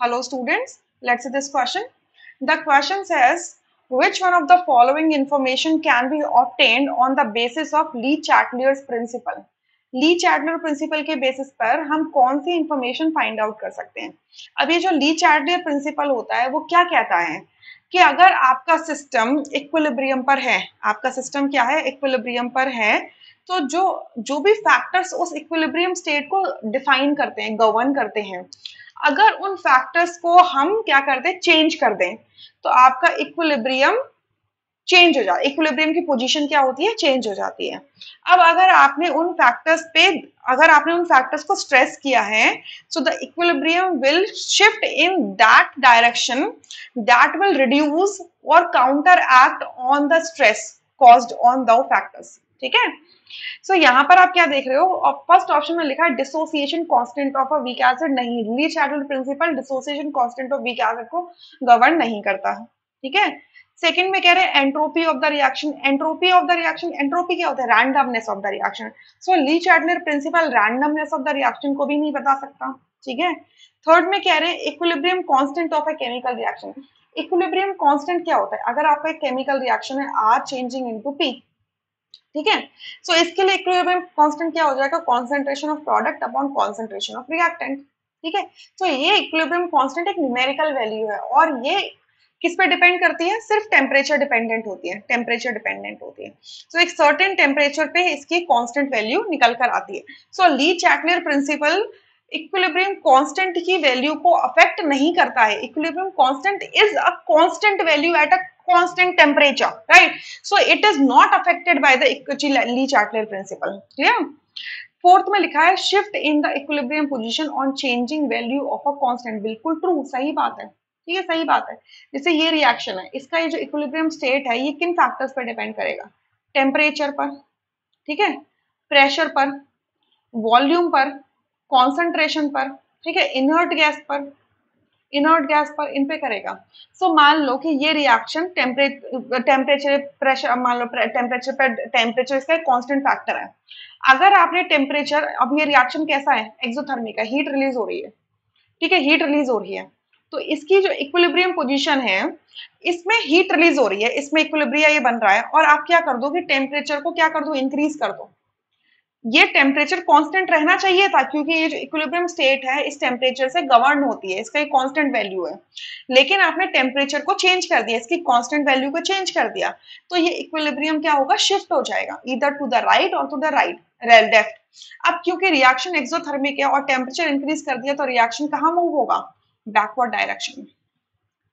Hello students, let's see this question. The question says, which one of the following information can be obtained on the basis of Le Chatelier's principle? Le Chatelier principle के basis पर हम कौन सी information find out कर सकते हैं? अब ये जो ली चैटलियर प्रिंसिपल होता है वो क्या कहता है कि अगर आपका सिस्टम इक्विलिब्रियम पर है, आपका सिस्टम क्या है, इक्विलिब्रियम पर है, तो जो जो भी फैक्टर्स उस इक्विलिब्रियम स्टेट को डिफाइन करते हैं, गवर्न करते हैं, अगर उन फैक्टर्स को हम क्या कर दें, चेंज कर दें, तो आपका इक्विलिब्रियम चेंज हो जाए, इक्विलिब्रियम की पोजीशन क्या होती है, चेंज हो जाती है। अब अगर आपने उन फैक्टर्स को स्ट्रेस किया है, so the equilibrium will shift in that direction that will reduce और counteract on the stress caused on the factors. ठीक है, सो यहाँ पर आप क्या देख रहे हो, फर्स्ट ऑप्शन में लिखा है dissociation constant of a weak acid, नहीं, Le Chatelier principle dissociation constant of weak acid को गवर्न नहीं करता है। ठीक है, सेकंड में कह रहे हैं entropy of the reaction, entropy of the reaction, entropy क्या होता है, randomness of the reaction. So Le Chatelier principal randomness of the reaction को भी नहीं बता सकता। ठीक है, थर्ड में कह रहे हैं equilibrium constant of a chemical reaction. Equilibrium constant क्या होता है, अगर आपका एक केमिकल रिएक्शन है आर चेंजिंग इनटू पी, ठीक है, सो इसके लिए इक्विलिब्रियम कांस्टेंट क्या हो जाएगा, concentration of product upon concentration of reactant. ठीक है, तो ये इक्विलिब्रियम कांस्टेंट एक न्यूमेरिकल वैल्यू है और ये किस पे डिपेंड करती है, सिर्फ टेम्परेचर डिपेंडेंट होती है, टेम्परेचर डिपेंडेंट होती है। सो एक सर्टेन टेम्परेचर पे इसकी कांस्टेंट वैल्यू निकल कर आती है। So Le Chatelier principle equilibrium constant की वैल्यू को अफेक्ट नहीं करता है। Equilibrium constant is a constant value at a constant temperature, right? So it is not affected by the Lee Chatelier principle. Clear? Fourth में लिखा है shift in the equilibrium position on changing value of a constant. बिल्कुल true, सही बात है। ठीक है, सही बात है। जैसे ये रिएक्शन है, इसका ये जो इक्विलिब्रियम स्टेट है ये किन फैक्टर्स पर डिपेंड करेगा, टेम्परेचर पर, ठीक है, प्रेशर पर, वॉल्यूम पर, कॉन्सेंट्रेशन पर, ठीक है, इनर्ट गैस पर, इन पे करेगा। सो मान लो कि ये रिएक्शन टेम्परेचर प्रेशर, मान लो टेम्परेचर पर, टेम्परेचर इसका एक कांस्टेंट फैक्टर है। अगर आपने टेम्परेचर, अब ये रिएक्शन कैसा है, एक्सोथर्मिक है, हीट रिलीज हो रही है। ठीक है, हीट रिलीज हो रही है, तो इसकी जो इक्विलिब्रियम पोजीशन है इसमें हीट रिलीज हो रही है, इसमें इक्विलिब्रिया ये बन रहा है, और आप क्या कर दो कि टेम्परेचर को क्या कर दो, इंक्रीज कर दो। ये टेम्परेचर कांस्टेंट रहना चाहिए था, क्योंकि ये जो इक्विलिब्रियम स्टेट है इस टेम्परेचर से गवर्न होती है, इसका एक कांस्टेंट वैल्यू है। लेकिन आपने टेम्परेचर को चेंज कर दिया, इसकी कांस्टेंट वैल्यू को चेंज कर दिया, तो ये इक्विलिब्रियम क्या होगा, शिफ्ट हो जाएगा इधर टू द राइट और टू द राइट, लेफ्ट। अब क्योंकि रिएक्शन एक्सोथर्मिक है और टेम्परेचर इंक्रीज कर दिया, तो रिएक्शन कहाँ मूव होगा, बैकवर्ड डायरेक्शन में,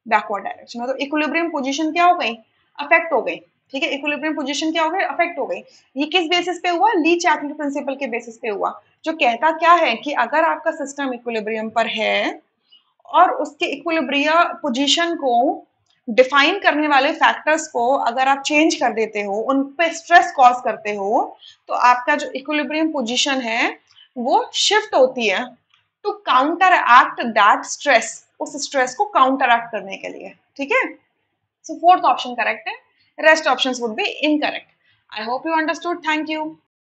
बैकवर्ड डायरेक्शन में। तो इक्विलिब्रियम पोजीशन क्या हो गई, अफेक्ट हो गई। ठीक है, इक्विलिब्रियम पोजीशन क्या हो गई, अफेक्ट हो गई। ये किस बेसिस पे हुआ, ली चैटलियर प्रिंसिपल के बेसिस पे हुआ, जो कहता क्या है कि अगर आपका सिस्टम इक्विलिब्रियम पर है और उसके इक्विलिब्रिया पोजीशन को डिफाइन करने वाले फैक्टर्स को अगर आप चेंज कर देते हो, उन पे स्ट्रेस कॉज करते हो, तो आपका जो इक्विलिब्रियम पोजीशन है वो शिफ्ट होती है to counteract that stress, उस स्ट्रेस को काउंटर एक्ट करने के लिए। ठीक है, सो फोर्थ ऑप्शन करेक्ट है, rest options would be incorrect. I hope you understood, thank you.